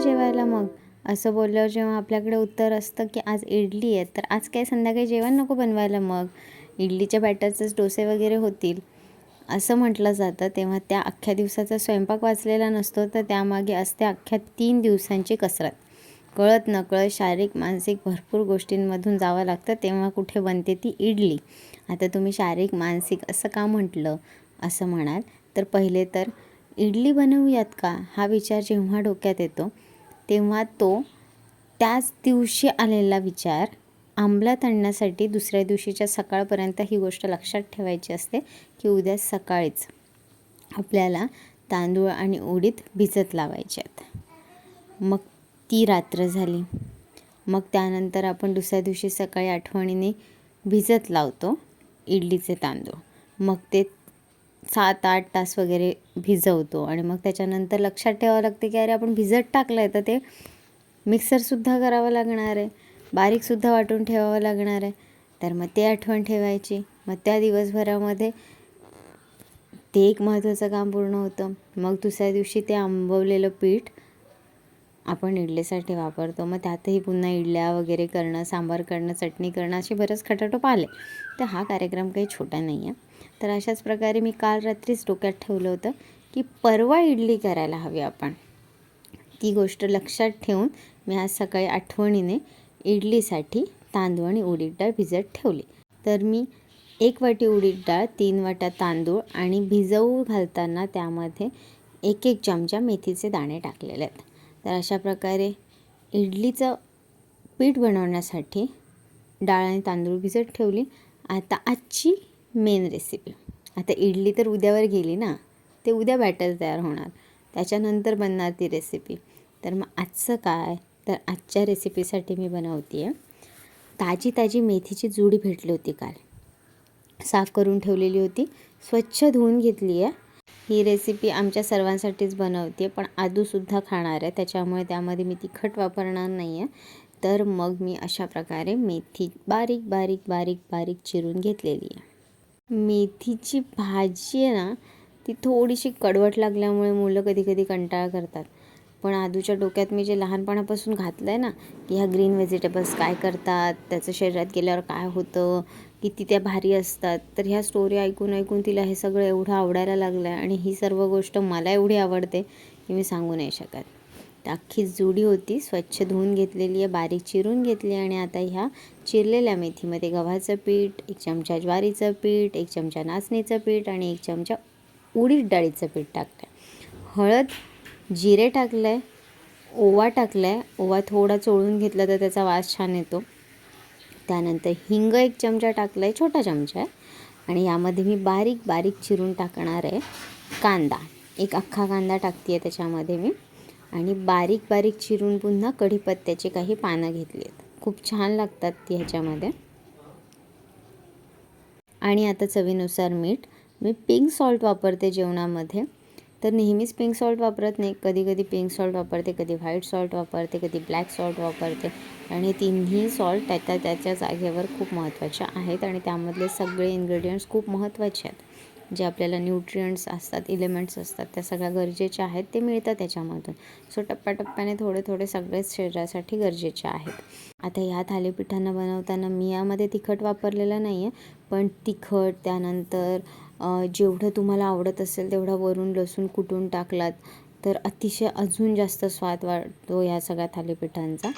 जेवायला मग? असं बोलल्यावर जेव्हा आपल्याकडे उत्तर असतं की आज इडली आहे, तर आज काय संध्याकाळी जेवण नको बनवायला मग, इडलीच्या बॅटरचेच डोसे वगैरे होतील असं म्हटलं जातं. तेव्हा त्या अख्ख्या दिवसाचा स्वयंपाक वाचलेला नसतो, तर त्यामागे असते अख्ख्या 3 दिवसांची कसरत. कळत नकळत शारीरिक मानसिक भरपूर गोष्टींमधून जावं लागतं, तेव्हा कुठे बनते ती इडली. आता तुम्ही शारीरिक मानसिक असं का म्हटलं असं म्हणाल, तर पहिले तर इडली बनवूयात का हा विचार जेव्हा डोक्यात येतो, तेव्हा तो त्याच दिवशी आलेला विचार अंमलात आणण्यासाठी दुसऱ्या दिवशीच्या सकाळपर्यंत ही गोष्ट लक्षात ठेवायची असते की उद्या सकाळीच आपल्याला तांदूळ आणि उडीद भिजत लावायचे आहेत. मग ती रात्र झाली, मग त्यानंतर आपण दुसऱ्या दिवशी सकाळी आठवणीने भिजत लावतो इडलीचे तांदूळ. मग ते 7-8 तास वगैरे भिजवतो आणि मग त्याच्यानंतर लक्षात ठेवावं लागते की अरे आपण भिजत टाकलं आहे, तर ते मिक्सरसुद्धा करावं लागणार आहे, बारीकसुद्धा वाटून ठेवावं लागणार आहे. तर मग ते आठवण ठेवायची. मग त्या दिवसभरामध्ये ते एक महत्त्वाचं काम पूर्ण होतं. मग दुसऱ्या दिवशी ते आंबवलेलं पीठ आपण इडलीसाठी वापरतो. मग त्यातही पुन्हा इडल्या वगैरे करणं, सांबार करणं, चटणी करणं असे बरेच खटाटोप आले. तर हा कार्यक्रम काही छोटा नाही आहे. तर अशाच प्रकारे मी काल रात्रीच डोक्यात ठेवलं होतं की परवा इडली करायला हवी आपण. ती गोष्ट लक्षात ठेवून मी आज सकाळी आठवणीने इडलीसाठी तांदूळ आणि उडीद डाळ भिजत ठेवली. तर मी 1 वाटी उडीद डाळ, 3 वाट्या तांदूळ आणि भिजवू घालताना त्यामध्ये 1-1 चमचा मेथीचे दाणे टाकलेले आहेत. तर अशा प्रकारे इडलीचं पीठ बनवण्यासाठी डाळ आणि तांदूळ भिजत ठेवली. आता आजची मेन रेसिपी. आता इडली तर उद्यावर गेली ना, ते उद्या बॅटर तयार होणार, त्याच्यानंतर बनणार ती रेसिपी. तर मग आजचं काय, तर आजच्या रेसिपीसाठी मी बनवते आहे ताजी ताजी मेथीची जुडी भेटली होती काल, साफ करून ठेवलेली होती, स्वच्छ धुवून घेतली आहे. ही रेसिपी आमच्या सर्वांसाठीच बनवते आहे, पण आदूसुद्धा खाणार आहे, त्याच्यामुळे त्यामध्ये मी तिखट वापरणार नाही आहे. तर मग मी अशा प्रकारे मेथी बारीक बारीक बारीक बारीक चिरून घेतलेली आहे. मेथीची भाजी आहे ना, ती थोडीशी कडवट लागल्यामुळे मुलं कधी कधी कंटाळा करतात. पण आदूच्या डोक्यात मी जे लहानपणापासून घातलं आहे ना की ह्या ग्रीन व्हेजिटेबल्स काय करतात, त्याचं शरीरात गेल्यावर काय होतं, किती त्या भारी असतात, तर ह्या स्टोरी ऐकून ऐकून तिला हे सगळं एवढं आवडायला लागलं आहे. आणि ही सर्व गोष्ट मला एवढी आवडते की मी सांगू नाही शकत. तर अख्खी जुडी होती, स्वच्छ धुवून घेतलेली आहे, बारीक चिरून घेतली. आणि आता ह्या चिरलेल्या मेथीमध्ये गव्हाचं पीठ, 1 चमचा ज्वारीचं पीठ, 1 चमचा नाचणीचं पीठ आणि 1 चमचा उडीद डाळीचं पीठ टाकलं आहे. हळद, जिरे टाकलं आहे, ओवा टाकला आहे. ओवा थोडा चोळून घेतला तर त्याचा वास छान येतो. त्यानंतर हिंग 1 चमचा टाकला आहे, छोटा चमचा आहे. आणि यामध्ये मी बारीक बारीक चिरून टाकणार आहे कांदा, 1 अख्खा कांदा टाकते आहे त्याच्यामध्ये मी. आणि बारीक बारीक चिरून पुन्हा कढीपत्त्याची काही पानं घेतली आहेत, खूप छान लागतात ती ह्याच्यामध्ये. आणि आता चवीनुसार मीठ. मी पिंक सॉल्ट वापरते जेवणामध्ये, तर नेहमीच पिंक सॉल्ट वापरत नाही, कधी कधी पिंक सॉल्ट वापरते, कधी व्हाईट सॉल्ट वापरते, कधी ब्लॅक सॉल्ट वापरते. आणि तिन्ही सॉल्ट त्याच्या जागेवर खूप महत्त्वाचे आहेत. आणि त्यामधले सगळे इन्ग्रेडियंट्स खूप महत्त्वाचे आहेत, जे आपल्याला न्यूट्रियंट्स असतात, एलिमेंट्स असतात, त्या सगळ्या गरजेच्या आहेत, ते मिळतात त्याच्यामधून. सो टप्प्याटप्प्याने थोडे थोडे सगळेच शरीरासाठी गरजेचे आहेत. आता ह्या थालीपीठांना बनवताना मी यामध्ये तिखट वापरलेलं नाही आहे, पण तिखट, त्यानंतर जेवढं तुम्हाला आवडत असेल तेवढा वरून लसूण कुटून टाकलात तर अतिशय अजून जास्त स्वाद वाढतो ह्या सगळ्या थालीपीठांचा.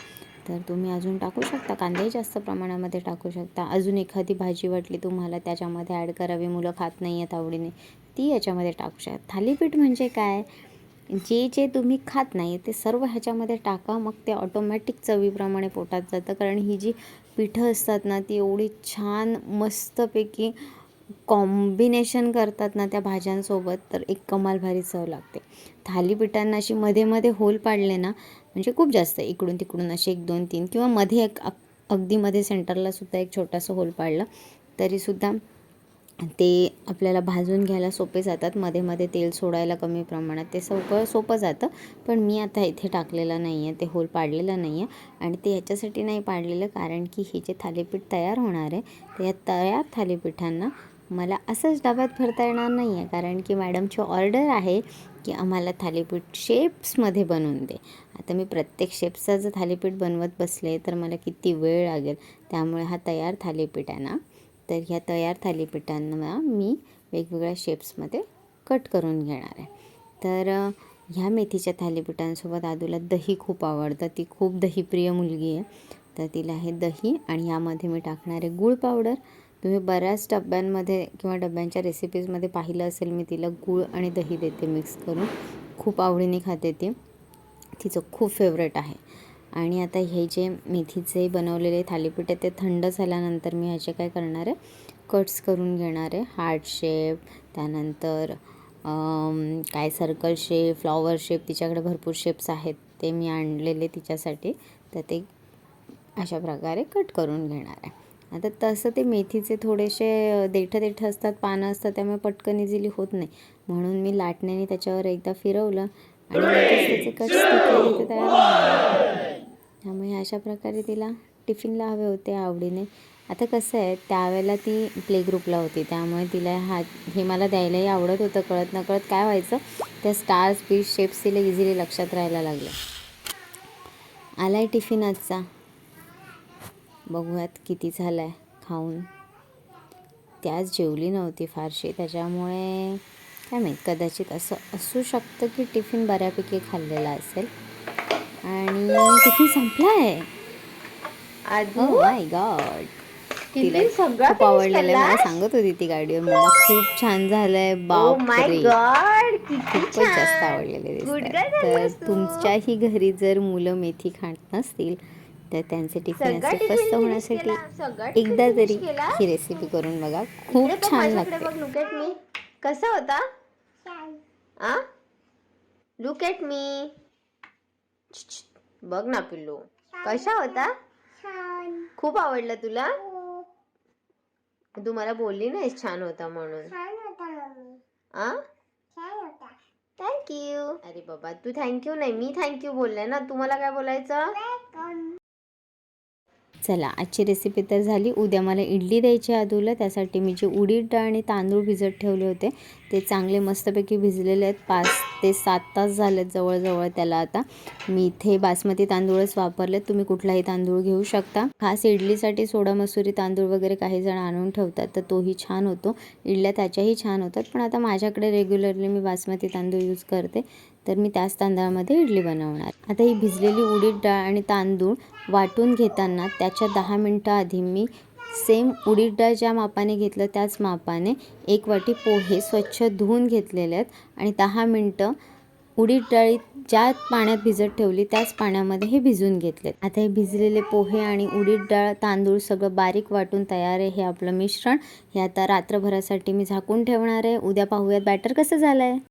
तर तुम्ही अजून टाकू शकता, कांदाही जास्त प्रमाणामध्ये टाकू शकता. अजून एखादी भाजी वाटली तुम्हाला त्याच्यामध्ये ॲड करावी, मुलं खात नाही आहेत आवडीने, ती याच्यामध्ये टाकू शकता. थालीपीठ म्हणजे काय, जे जे तुम्ही खात नाही ते सर्व ह्याच्यामध्ये टाका, मग ते ऑटोमॅटिक चवीप्रमाणे पोटात जातं. कारण ही जी पिठं असतात ना, ती एवढी छान मस्तपैकी कॉम्बिनेशन करतात ना त्या भाज्यांसोबत, तर एक कमाल भारी चव लागते. थालीपीठांना अशी मध्ये मध्ये होल पाडले ना, म्हणजे खूप जास्त इकडून तिकडून असे 1 2 3 किंवा मध्ये एक अगदी मध्ये सेंटरलासुद्धा एक छोटासा होल पाडला तरीसुद्धा ते आपल्याला भाजून घ्यायला सोपे जातात. मध्ये मध्ये तेल सोडायला कमी प्रमाणात ते सोपं जातं. पण मी आता इथे टाकलेलं नाही आहे, ते होल पाडलेलं नाही आहे. आणि ते ह्याच्यासाठी नाही पाडलेलं कारण की हे जे थालीपीठ तयार होणार आहे, तर या तयार थालीपीठांना मला असंच डब्यात भरता येणार नाही आहे, कारण की मॅडमची ऑर्डर आहे की आम्हाला थालीपीठ शेप्समध्ये बनवून दे. आता मी प्रत्येक शेपचा जर थालीपीठ बनवत बसले तर मला किती वेळ लागेल. त्यामुळे हा तयार थालीपीठ आहे ना, तर ह्या तयार थालीपीठांना मी वेगवेगळ्या शेप्समध्ये कट करून घेणार आहे. तर ह्या मेथीच्या थालीपीठांसोबत आदूला दही खूप आवडतं. ती खूप दहीप्रिय मुलगी आहे. तर तिला हे दही आणि ह्यामध्ये मी टाकणार आहे गूळ पावडर. तुम्ही बऱ्याच डब्यांमध्ये किंवा डब्यांच्या रेसिपीजमध्ये पाहिलं असेल, मी तिला गूळ आणि दही देते मिक्स करून. खूप आवडीने खाते ती, तिचं खूप फेवरेट आहे. आणि आता हे जे मेथीचे बनवलेले थालीपीठ आहे ते थंड झाल्यानंतर मी ह्याचे काय करणार आहे, कट्स करून घेणार आहे. हार्ट शेप, त्यानंतर काय सर्कल शेप, फ्लॉवर शेप, तिच्याकडे भरपूर शेप्स आहेत ते मी आणलेले तिच्यासाठी. तर ते अशा प्रकारे कट करून घेणार आहे. आता तसं ते मेथीचे थोडेसे देठं असतात, पानं असतात, त्यामुळे पटकन इझिली होत नाही. म्हणून मी लाटण्याने त्याच्यावर एकदा फिरवलं आणि लगेच त्याचे कट्स तिथल्या तिथे तयार झाले. त्यामुळे अशा प्रकारे तिला टिफिनला हवे होते आवडीने. आता कसं आहे, त्यावेळेला ती प्ले ग्रुपला होती, त्यामुळे तिला हे मला द्यायलाही आवडत होतं. कळत नकळत काय व्हायचं, त्या स्टार्स, पीस, शेप्स तिला इझिली लक्षात राहायला लागले. आलाय टिफिन आजचा, बघूयात किती झाला आहे खाऊन. ती आज जेवली नव्हती फारशी, त्याच्यामुळे काय माहीत, कदाचित असं असू शकतं की टिफिन बऱ्यापैकी खाल्लेला असेल आणि टिफिन संपला आहे. ओह माय गॉड, तिला खूप आवडलेलं आहे. मला सांगत होती ती गाडीवर, मम्मा खूप छान झालंय. बापरे, खूपच जास्त आवडलेले दिसतात. तर तुमच्याही घरी जर मुलं मेथी खात नसतील तर त्यांचे टिफिन असे फस्त होण्यासाठी एकदा तरी ही रेसिपी करून बघा, खूप छान लागते. लुक एट मी, कसा होता? लुक एट मी, बघ ना पिल्लू, कशा होता? खूप आवडला तुला? तू मला बोलली नाहीस छान होता म्हणून. थँक्यू. अरे बाबा, तू थँक्यू नाही, मी थँक्यू बोलले ना. तुम्हाला काय बोलायचं? चला, आजची रेसिपी तर झाली. उद्या मला इडली द्यायची आदूला, त्यासाठी मी जे उडीद डाळ आणि तांदूळ भिजत ठेवले होते ते चांगले मस्तपैकी भिजलेले आहेत. 5 ते 7 तास झालेत जवळजवळ त्याला. आता मी इथे बासमती तांदूळच वापरले, तुम्ही कुठलाही तांदूळ घेऊ शकता. खास इडलीसाठी सोडा मसुरी तांदूळ वगैरे काही जण आणून ठेवतात, तर तोही छान होतो. इडल्या त्याच्याही छान होतात, पण आता माझ्याकडे रेग्युलरली मी बासमती तांदूळ यूज करते, तर मी त्याच तांदळामध्ये इडली बनवणार. आता ही भिजलेली उडीद डाळ आणि तांदूळ वाटून घेताना त्याच्या 10 मिनटं आधी मी सेम उडीद डाळ ज्या मापाने घेतलं त्याच मापाने 1 वाटी पोहे स्वच्छ धुवून घेतलेले आहेत आणि 10 मिनटं उडीद डाळी ज्या पाण्यात भिजत ठेवली त्याच पाण्यामध्ये हे भिजून घेतले. आता हे भिजलेले पोहे आणि उडीद डाळ, तांदूळ सगळं बारीक वाटून तयार आहे. हे आपलं मिश्रण हे आता रात्रभरासाठी मी झाकून ठेवणार आहे. उद्या पाहूयात बॅटर कसं झालं आहे.